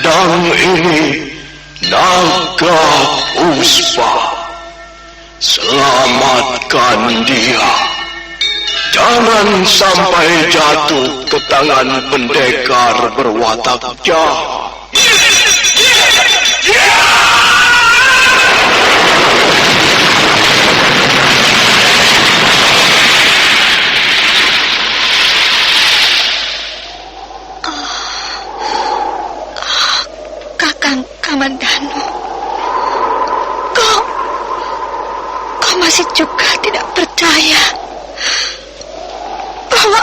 Pedang ini naga puspa. Selamatkan dia. Jangan sampai jatuh ke tangan pendekar berwatak jahat. Kakang Kamandanu, kau masih juga tidak percaya bahwa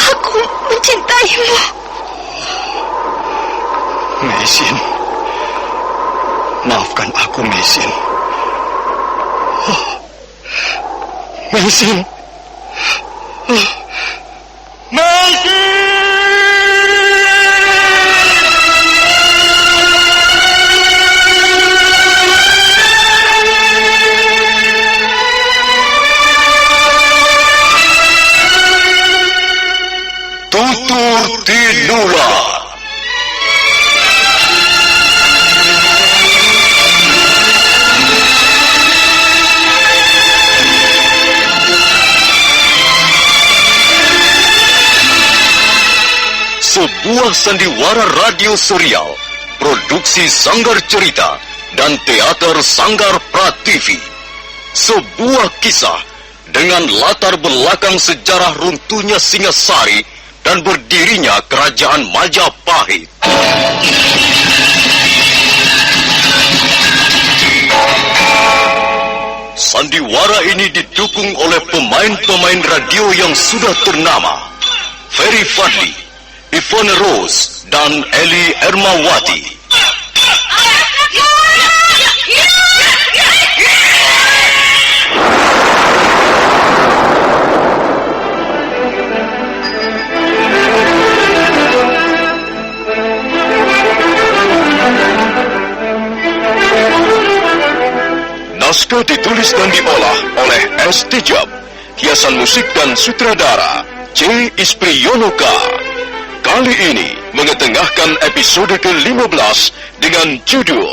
aku mencintaimu. Meisin, maafkan aku, Meisin. Meisin. Meisin! Tutur Tinula. Sebuah sandiwara radio serial, produksi Sanggar Cerita dan Teater Sanggar Prativi. Sebuah kisah dengan latar belakang sejarah runtuhnya Singasari dan berdirinya Kerajaan Majapahit. Sandiwara ini didukung oleh pemain-pemain radio yang sudah ternama: Ferry Fadli, Ivone Rose, dan Eli Ermawati. Naskah ditulis dan diolah oleh S. Tijab, hiasan musik dan sutradara C. Ispriyonoka. Kali ini mengetengahkan episode ke-15 dengan judul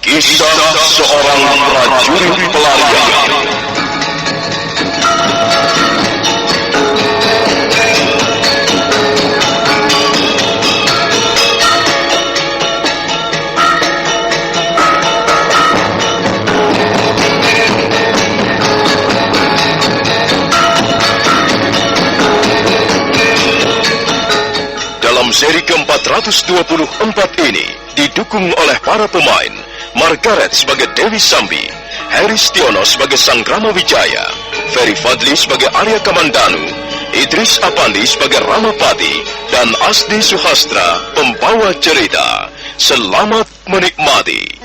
Kisah Seorang Prajurit Pelarian. Seri ke-424 ini didukung oleh para pemain: Margaret sebagai Dewi Sambi, Heri Stiono sebagai Sang Rama Wijaya, Ferry Fadli sebagai Arya Kamandanu, Idris Apandi sebagai Ramapati, dan Asdi Suhastra pembawa cerita. Selamat menikmati.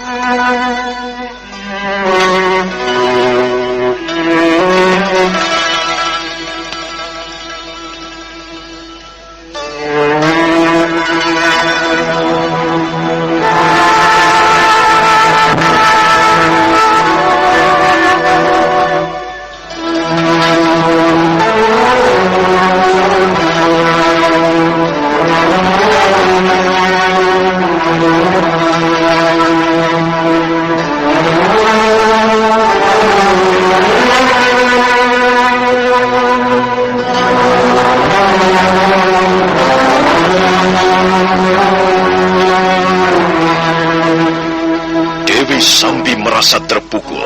Merasa terpukul.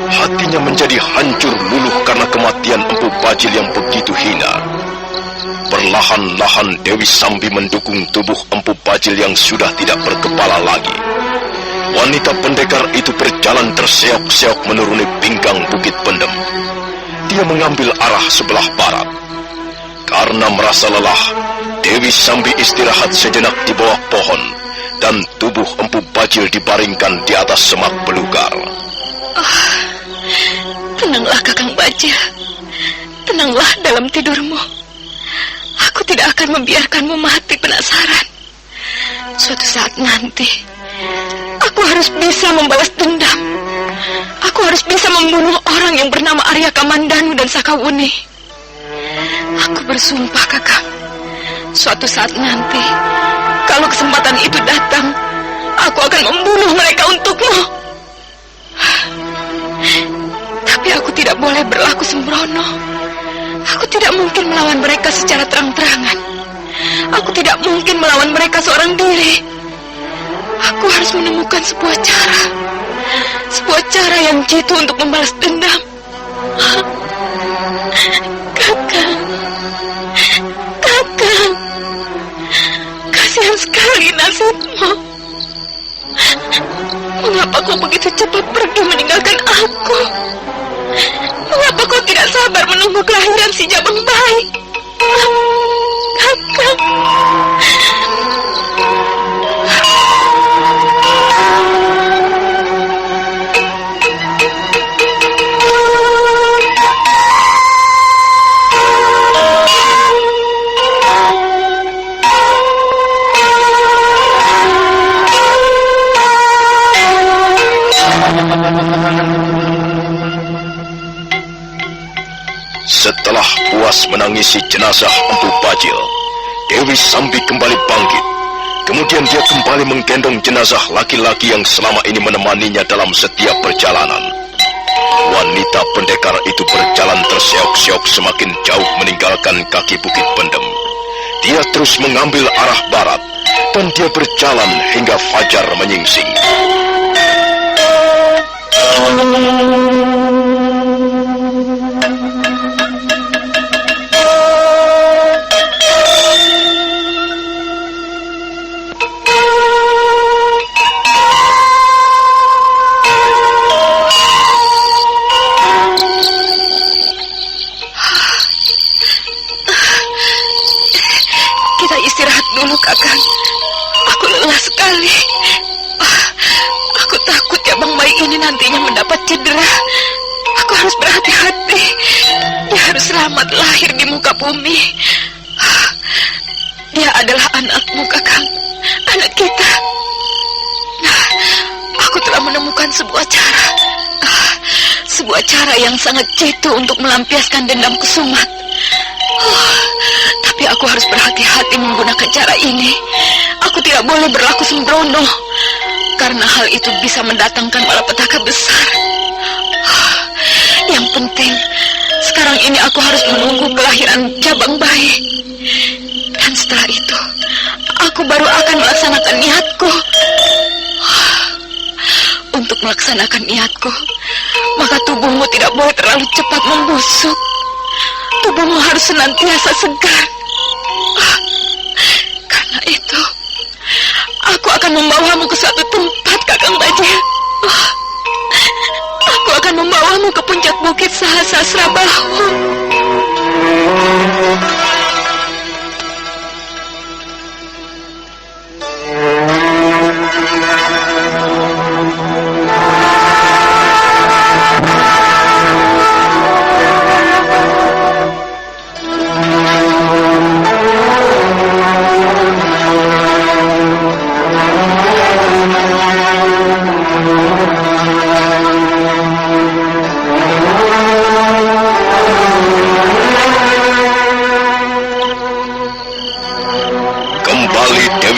Hatinya menjadi hancur luluh karena kematian Empu Bajil yang begitu hina. Perlahan-lahan Dewi Sambi mendukung tubuh Empu Bajil yang sudah tidak berkepala lagi. Wanita pendekar itu berjalan terseok-seok menuruni pinggang Bukit Pendem. Dia mengambil arah sebelah barat. Karena merasa lelah, Dewi Sambi istirahat sejenak di bawah pohon, dan tubuh Empu Bajil dibaringkan di atas semak belukar. Tenanglah Kakang Bajil. Tenanglah dalam tidurmu. Aku tidak akan membiarkanmu mati penasaran. Suatu saat nanti, aku harus bisa membalas dendam. Aku harus bisa membunuh orang yang bernama Arya Kamandanu dan Sakawuni. Aku bersumpah, Kakang. Suatu saat nanti, kalau kesempatan itu datang, aku akan membunuh mereka untukmu. Tapi aku tidak boleh berlaku sembrono. Aku tidak mungkin melawan mereka secara terang-terangan. Aku tidak mungkin melawan mereka seorang diri. Aku harus menemukan sebuah cara yang jitu untuk membalas dendam. Kakang, kasihan sekali nasibmu. Mengapa kau begitu cepat pergi meninggalkan aku? Mengapa kau tidak sabar menunggu kelahiran si Jabang Bayi? Kakang. Setelah puas menangisi jenazah Empu Bajil, Dewi Sambi kembali bangkit. Kemudian dia kembali menggendong jenazah laki-laki yang selama ini menemaninya dalam setiap perjalanan. Wanita pendekar itu berjalan terseok-seok semakin jauh meninggalkan kaki Bukit Pendem. Dia terus mengambil arah barat, dan dia berjalan hingga fajar menyingsing. Kita istirahat dulu, Kakang. Aku lelah sekali. Aku takut Jabang Bayi ini nantinya mendapat cedera. Aku harus berhati-hati. Dia harus selamat lahir di muka bumi. Dia adalah anakmu, Kakang. Anak kita. Nah, aku telah menemukan sebuah cara. Sebuah cara yang sangat jitu untuk melampiaskan dendam Kusumat. Tapi aku harus berhati-hati menggunakan cara ini. Aku tidak boleh berlaku sembrono, karena hal itu bisa mendatangkan malapetaka besar. Yang penting, sekarang ini aku harus menunggu kelahiran Jabang Bayi. Dan setelah itu, aku baru akan melaksanakan niatku. Untuk melaksanakan niatku, maka tubuhmu tidak boleh terlalu cepat membusuk. Tubuhmu harus senantiasa segar. Karena itu, aku akan membawamu ke suatu tempat, Kakang Bajil. Aku akan membawamu ke puncak bukit Sahasrasrabahu.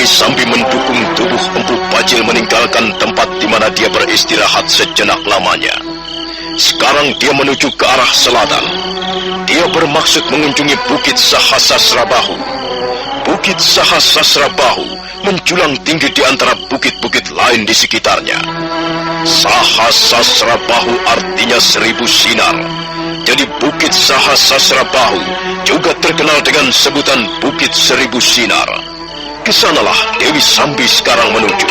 Sambil mendukung tubuh Empu Bajil meninggalkan tempat di mana dia beristirahat sejenak lamanya. Sekarang dia menuju ke arah selatan. Dia bermaksud mengunjungi Bukit Sahasrasrabahu. Bukit Sahasrasrabahu menjulang tinggi di antara bukit-bukit lain di sekitarnya. Sahasrasrabahu artinya 1000 sinar. Jadi Bukit Sahasrasrabahu juga terkenal dengan sebutan Bukit 1000 Sinar. Kesanalah Dewi Sambi sekarang menuju.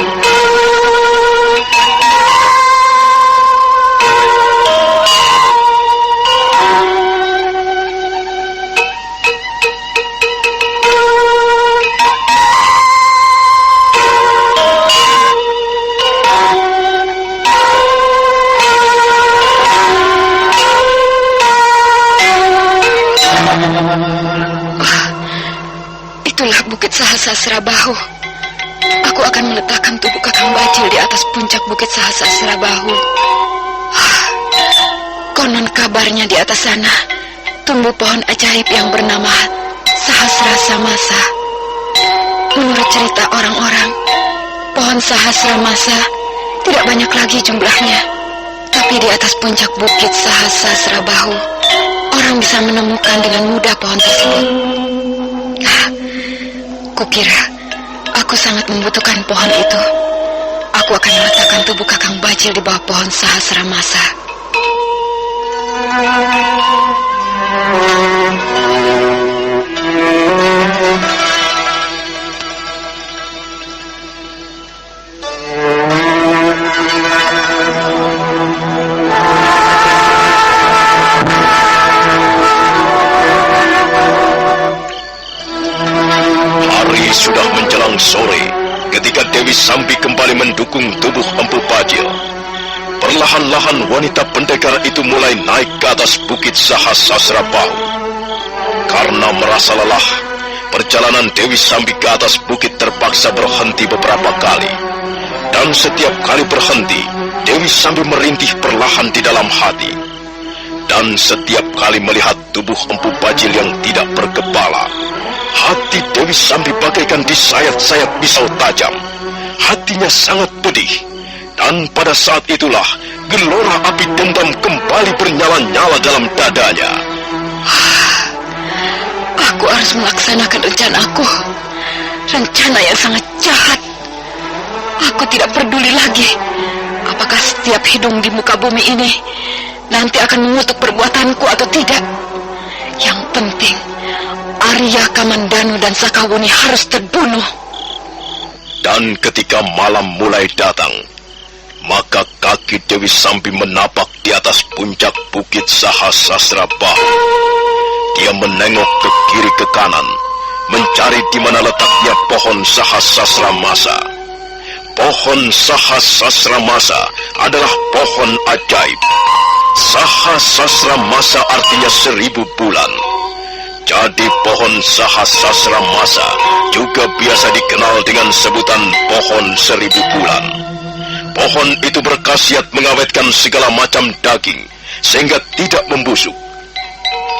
Itulah Bukit Sahasrasrabahu. Aku akan meletakkan tubuh Kakang Bajil di atas puncak Bukit Sahasrasrabahu. Konon kabarnya di atas sana tumbuh pohon ajaib yang bernama Sahasrasa Masa. Menurut cerita orang-orang, pohon Sahasra Masa tidak banyak lagi jumlahnya. Tapi di atas puncak bukit Sahasra Bahu, orang bisa menemukan dengan mudah pohon tersebut. Kukira aku sangat membutuhkan pohon itu. Aku akan meletakkan tubuh Kakang Bajil di bawah pohon Sahasra Masa. Sudah menjelang sore ketika Dewi Sambi kembali mendukung tubuh Empu Bajil. Perlahan-lahan wanita pendekar itu mulai naik ke atas bukit Sahasra Bahu. Karena merasa lelah, perjalanan Dewi Sambi ke atas bukit terpaksa berhenti beberapa kali. Dan setiap kali berhenti, Dewi Sambi merintih perlahan di dalam hati. Dan setiap kali melihat tubuh Empu Bajil yang tidak berkepala, hati Dewi Sambi bagaikan disayat-sayat pisau tajam. Hatinya sangat pedih. Dan pada saat itulah gelora api dendam kembali bernyala-nyala dalam dadanya. Aku harus melaksanakan rencanaku. Rencana yang sangat jahat. Aku tidak peduli lagi apakah setiap hidung di muka bumi ini nanti akan mengutuk perbuatanku atau tidak. Yang penting Arya, Kamandanu, dan Sakawuni harus terbunuh. Dan ketika malam mulai datang, maka kaki Dewi Sambi menapak di atas puncak bukit Sahasra Bahu. Dia menengok ke kiri ke kanan, mencari di mana letaknya pohon Sahasra Masa. Pohon Sahasra Masa adalah pohon ajaib. Sahasra Masa artinya 1000 bulan. Jadi pohon Sahasra Masa juga biasa dikenal dengan sebutan pohon 1000 bulan. Pohon itu berkhasiat mengawetkan segala macam daging sehingga tidak membusuk.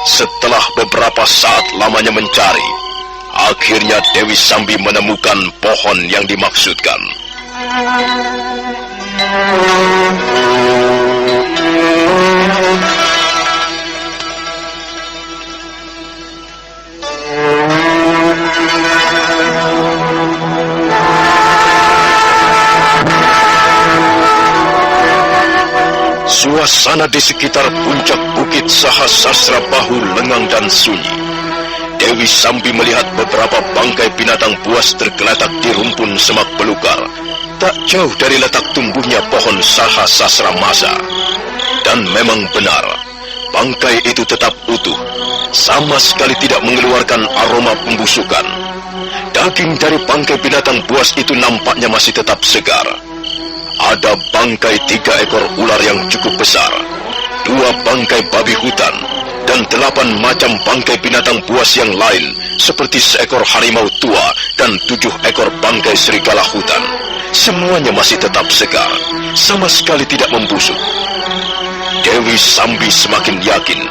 Setelah beberapa saat lamanya mencari, akhirnya Dewi Sambi menemukan pohon yang dimaksudkan. Suasana di sekitar puncak bukit Sahasra Bahu lengang dan sunyi. Dewi Sambi melihat beberapa bangkai binatang buas tergeletak di rumpun semak belukar, tak jauh dari letak tumbuhnya pohon Sahasra Masa. Dan memang benar, bangkai itu tetap utuh, sama sekali tidak mengeluarkan aroma pembusukan. Daging dari bangkai binatang buas itu nampaknya masih tetap segar. Ada bangkai 3 ekor ular yang cukup besar, 2 bangkai babi hutan, dan 8 macam bangkai binatang buas yang lain, seperti seekor harimau tua dan 7 ekor bangkai serigala hutan. Semuanya masih tetap segar, sama sekali tidak membusuk. Dewi Sambi semakin yakin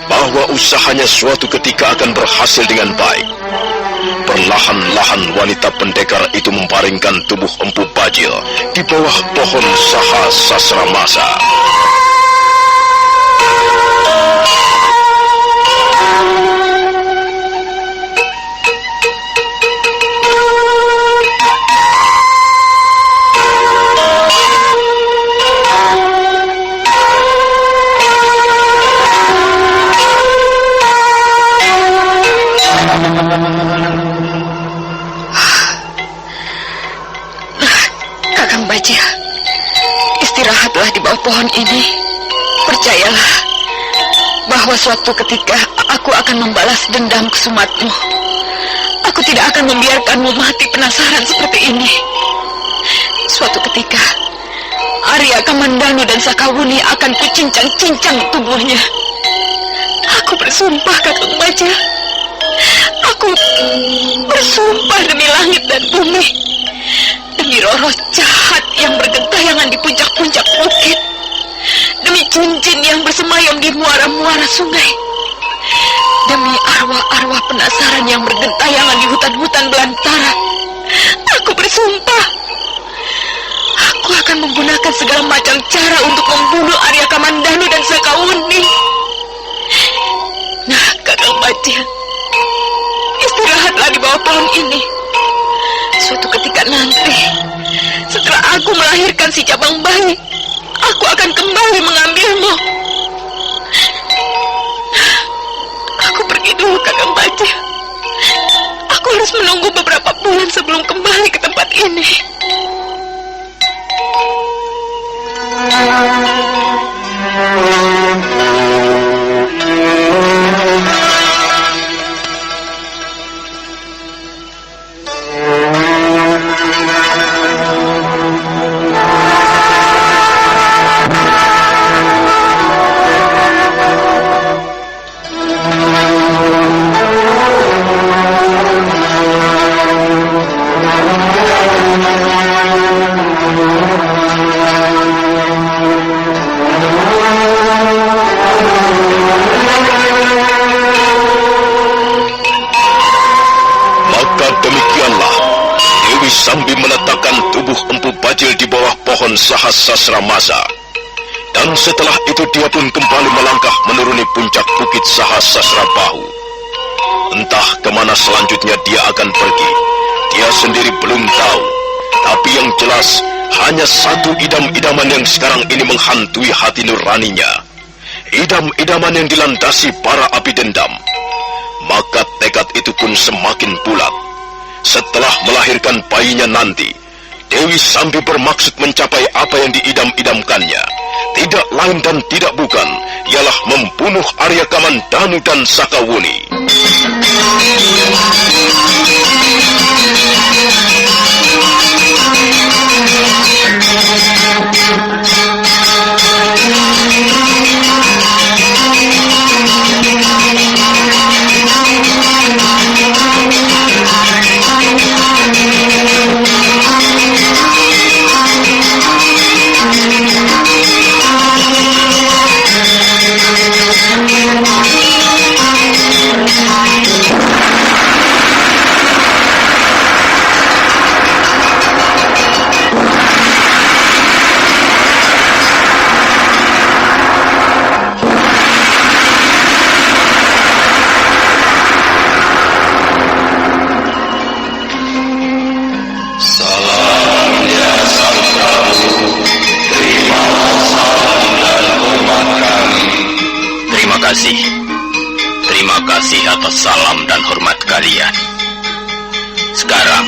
bahwa usahanya suatu ketika akan berhasil dengan baik. Perlahan-lahan wanita pendekar itu membaringkan tubuh Empu Bajil di bawah pohon Sahasra Masa. Istirahatlah di bawah pohon ini. Percayalah bahwa suatu ketika aku akan membalas dendam kesumatmu. Aku tidak akan membiarkanmu mati penasaran seperti ini. Suatu ketika Arya, Kamandanu, dan Sakawuni akan kucincang-cincang tubuhnya. Aku bersumpah, Kakang Bajil. Aku bersumpah demi langit dan bumi, demi roh-roh jahat yang bergentayangan di puncak-puncak bukit, demi jin-jin yang bersemayam di muara-muara sungai, demi arwah-arwah penasaran yang bergentayangan di hutan-hutan belantara, Aku bersumpah, aku akan menggunakan segala macam cara untuk membunuh Arya Kamandanu dan Sakawuni. Nah, Kakang Bajil, istirahatlah di bawah pohon ini. Suatu ketika nanti, setelah aku melahirkan si cabang bayi, aku akan kembali mengambilmu. Aku pergi dulu, Kakang Bajil. Aku harus menunggu beberapa bulan sebelum kembali ke tempat ini. Sambil meletakkan tubuh Empu Bajil di bawah pohon Sahasrasra Masa. Dan setelah itu dia pun kembali melangkah menuruni puncak bukit Sahasrasra Bahu. Entah kemana selanjutnya dia akan pergi, dia sendiri belum tahu. Tapi yang jelas, hanya satu idam-idaman yang sekarang ini menghantui hati nuraninya. Idam-idaman yang dilandasi para api dendam. Maka tekad itu pun semakin bulat. Setelah melahirkan bayinya nanti, Dewi Sambi bermaksud mencapai apa yang diidam-idamkannya. Tidak lain dan tidak bukan, ialah membunuh Arya Kamandanu dan Sakawuni. Terima kasih atas salam dan hormat kalian. Sekarang,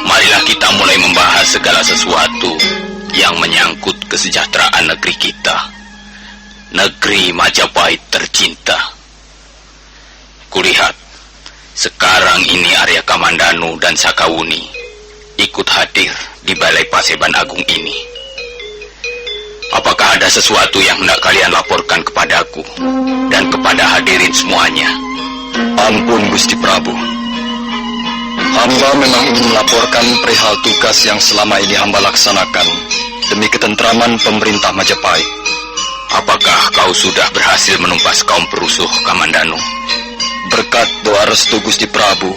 marilah kita mulai membahas segala sesuatu yang menyangkut kesejahteraan negeri kita. Negeri Majapahit tercinta. Kulihat, sekarang ini Arya Kamandanu dan Sakawuni ikut hadir di Balai Paseban Agung ini. Apakah ada sesuatu yang hendak kalian laporkan kepadaku dan kepada hadirin semuanya? Ampun Gusti Prabu. Hamba memang ingin melaporkan perihal tugas yang selama ini hamba laksanakan demi ketentraman pemerintah Majapahit. Apakah kau sudah berhasil menumpas kaum perusuh Kamandanu? Berkat doa restu Gusti Prabu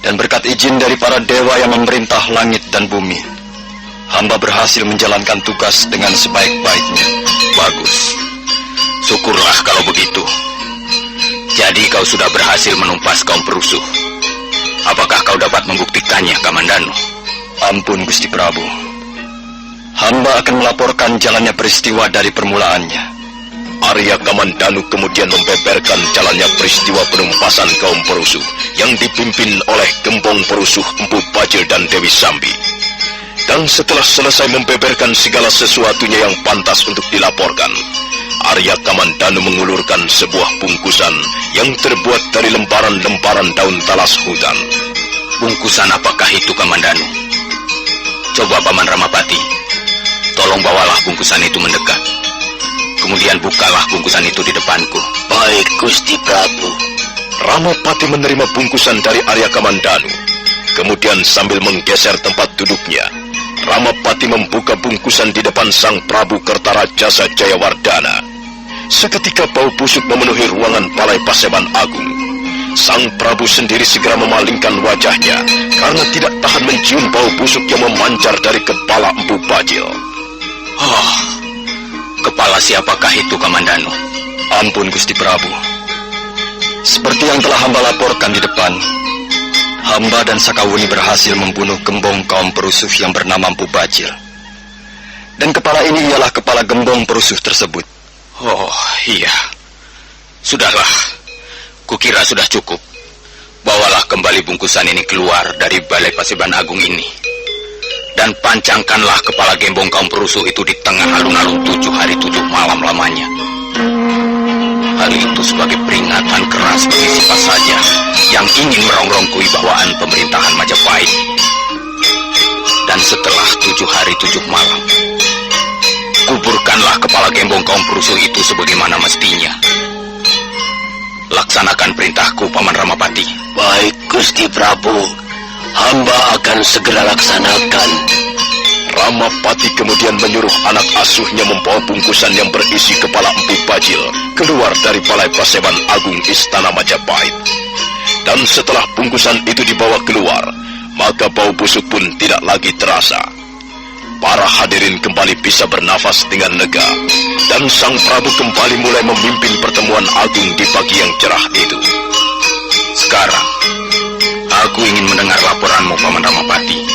dan berkat izin dari para dewa yang memerintah langit dan bumi, hamba berhasil menjalankan tugas dengan sebaik-baiknya. Bagus. Syukurlah kalau begitu. Jadi kau sudah berhasil menumpas kaum perusuh. Apakah kau dapat membuktikannya, Kamandanu? Ampun Gusti Prabu. Hamba akan melaporkan jalannya peristiwa dari permulaannya. Arya Kamandanu kemudian membeberkan jalannya peristiwa penumpasan kaum perusuh yang dipimpin oleh gembong perusuh Empu Bajil dan Dewi Sambi. Dan setelah selesai membeberkan segala sesuatunya yang pantas untuk dilaporkan, Arya Kamandanu mengulurkan sebuah bungkusan yang terbuat dari lembaran-lembaran daun talas hutan. Bungkusan apakah itu, Kamandanu? Coba Paman Ramapati, tolong bawalah bungkusan itu mendekat. Kemudian bukalah bungkusan itu di depanku. Baik, Gusti Prabu. Ramapati menerima bungkusan dari Arya Kamandanu. Kemudian sambil menggeser tempat duduknya, Ramapati membuka bungkusan di depan Sang Prabu Kertarajasa Jayawardana. Seketika bau busuk memenuhi ruangan Balai Paseban Agung. Sang Prabu sendiri segera memalingkan wajahnya karena tidak tahan mencium bau busuk yang memancar dari kepala Empu Bajil. Oh, kepala siapakah itu, Kamandanu? Ampun Gusti Prabu. Seperti yang telah hamba laporkan di depan, hamba dan Sakawuni berhasil membunuh gembong kaum perusuh yang bernama Empu Bajil. Dan kepala ini ialah kepala gembong perusuh tersebut. Oh, iya. Sudahlah. Kukira sudah cukup. Bawalah kembali bungkusan ini keluar dari Balai Paseban Agung ini. Dan pancangkanlah kepala gembong kaum perusuh itu di tengah alun-alun 7 hari 7 malam lamanya. Hal itu sebagai peringatan keras bagi siapa saja yang ingin merongrong kewibawaan pemerintahan Majapahit. Dan setelah 7 hari 7 malam, kuburkanlah kepala gembong kaum perusuh itu sebagaimana mestinya. Laksanakan perintahku, Paman Ramapati. Baik, Gusti Prabu. Hamba akan segera laksanakan. Ramapati kemudian menyuruh anak asuhnya membawa bungkusan yang berisi kepala Empu Bajil keluar dari Balai Paseban Agung Istana Majapahit. Dan setelah bungkusan itu dibawa keluar, maka bau busuk pun tidak lagi terasa. Para hadirin kembali bisa bernafas dengan lega, dan Sang Prabu kembali mulai memimpin pertemuan agung di pagi yang cerah itu. Sekarang, aku ingin mendengar laporanmu, Paman Ramapati.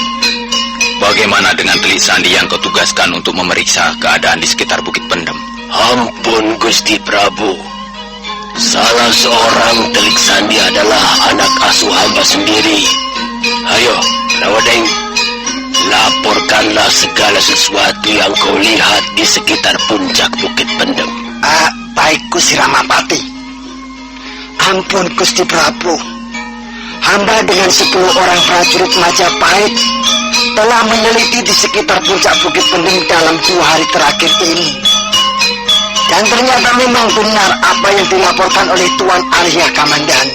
Bagaimana dengan Telik Sandi yang kau tugaskan untuk memeriksa keadaan di sekitar Bukit Pendem? Ampun Gusti Prabu. Salah seorang Telik Sandi adalah anak asuh hamba sendiri. Ayo, Rawadeng, laporkanlah segala sesuatu yang kau lihat di sekitar puncak Bukit Pendem. Baik Gusti Ramapati. Ampun Gusti Prabu. Hamba dengan 10 orang prajurit Majapahit telah meneliti di sekitar puncak Bukit Pendem dalam 2 hari terakhir ini. Dan ternyata memang benar apa yang dilaporkan oleh Tuan Arya Kamandanu.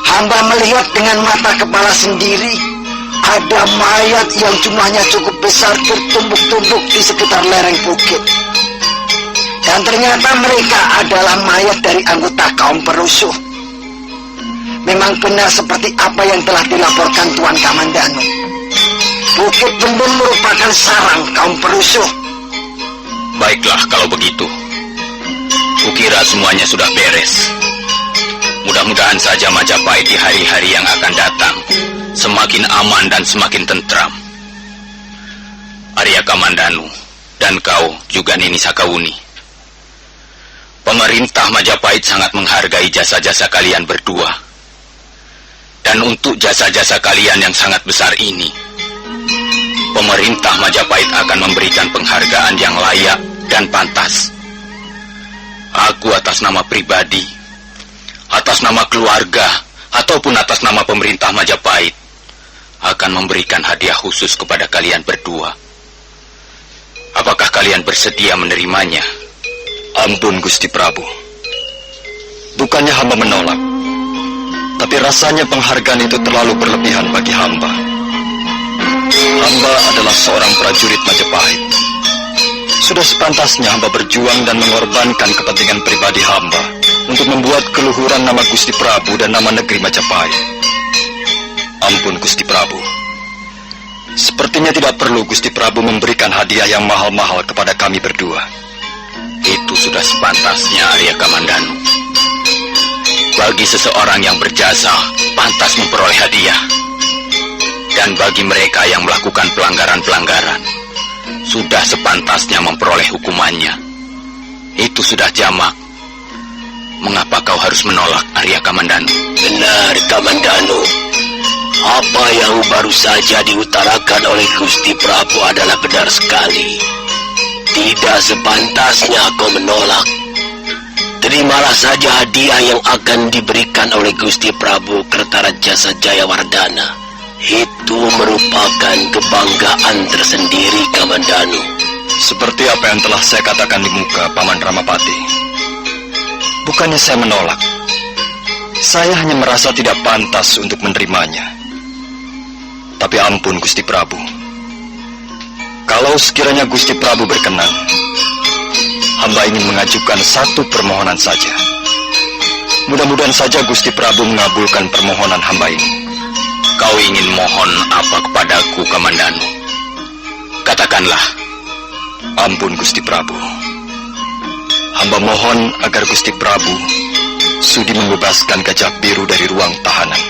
Hamba melihat dengan mata kepala sendiri ada mayat yang jumlahnya cukup besar bertumbuk-tumbuk di sekitar lereng bukit. Dan ternyata mereka adalah mayat dari anggota kaum perusuh. Memang benar seperti apa yang telah dilaporkan Tuan Kamandanu. Bukit Pendem merupakan sarang kaum perusuh. Baiklah kalau begitu. Kukira semuanya sudah beres. Mudah-mudahan saja Majapahit di hari-hari yang akan datang semakin aman dan semakin tentram. Arya Kamandanu dan kau juga Nini Sakawuni. Pemerintah Majapahit sangat menghargai jasa-jasa kalian berdua. Dan untuk jasa-jasa kalian yang sangat besar ini, pemerintah Majapahit akan memberikan penghargaan yang layak dan pantas. Aku atas nama pribadi, atas nama keluarga, ataupun atas nama pemerintah Majapahit akan memberikan hadiah khusus kepada kalian berdua. Apakah kalian bersedia menerimanya? Ampun Gusti Prabu. Bukannya hamba menolak, tapi rasanya penghargaan itu terlalu berlebihan bagi hamba. Hamba adalah seorang prajurit Majapahit. Sudah sepantasnya hamba berjuang dan mengorbankan kepentingan pribadi hamba untuk membuat keluhuran nama Gusti Prabu dan nama negeri Majapahit. Ampun Gusti Prabu. Sepertinya tidak perlu Gusti Prabu memberikan hadiah yang mahal-mahal kepada kami berdua. Itu sudah sepantasnya, Arya Kamandanu. Bagi seseorang yang berjasa, pantas memperoleh hadiah. Dan bagi mereka yang melakukan pelanggaran-pelanggaran, sudah sepantasnya memperoleh hukumannya. Itu sudah jamak. Mengapa kau harus menolak, Arya Kamandanu? Benar, Kamandanu. Apa yang baru saja diutarakan oleh Gusti Prabu adalah benar sekali. Tidak sepantasnya kau menolak. Terimalah saja hadiah yang akan diberikan oleh Gusti Prabu Kertarajasa Jayawardana. Itu merupakan kebanggaan tersendiri, Kamandanu. Seperti apa yang telah saya katakan di muka Paman Ramapati. Bukannya saya menolak. Saya hanya merasa tidak pantas untuk menerimanya. Tapi ampun Gusti Prabu. Kalau sekiranya Gusti Prabu berkenan, hamba ingin mengajukan satu permohonan saja. Mudah-mudahan saja Gusti Prabu mengabulkan permohonan hamba ini. Kau ingin mohon apa kepadaku, Kamandanu? Katakanlah. Ampun Gusti Prabu. Hamba mohon agar Gusti Prabu sudi membebaskan Gajah Biru dari ruang tahanan.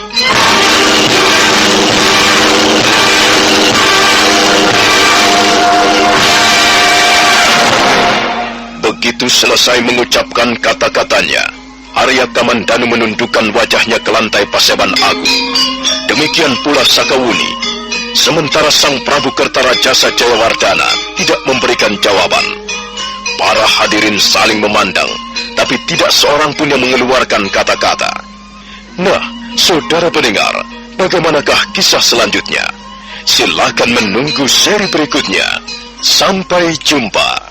Begitu selesai mengucapkan kata-katanya, Arya Kamandanu menundukkan wajahnya ke lantai Paseban Agung. Demikian pula Sakawuni. Sementara Sang Prabu Kertarajasa Jayawardana tidak memberikan jawaban. Para hadirin saling memandang, tapi tidak seorang pun yang mengeluarkan kata-kata. Nah, saudara pendengar, bagaimanakah kisah selanjutnya? Silakan menunggu seri berikutnya. Sampai jumpa.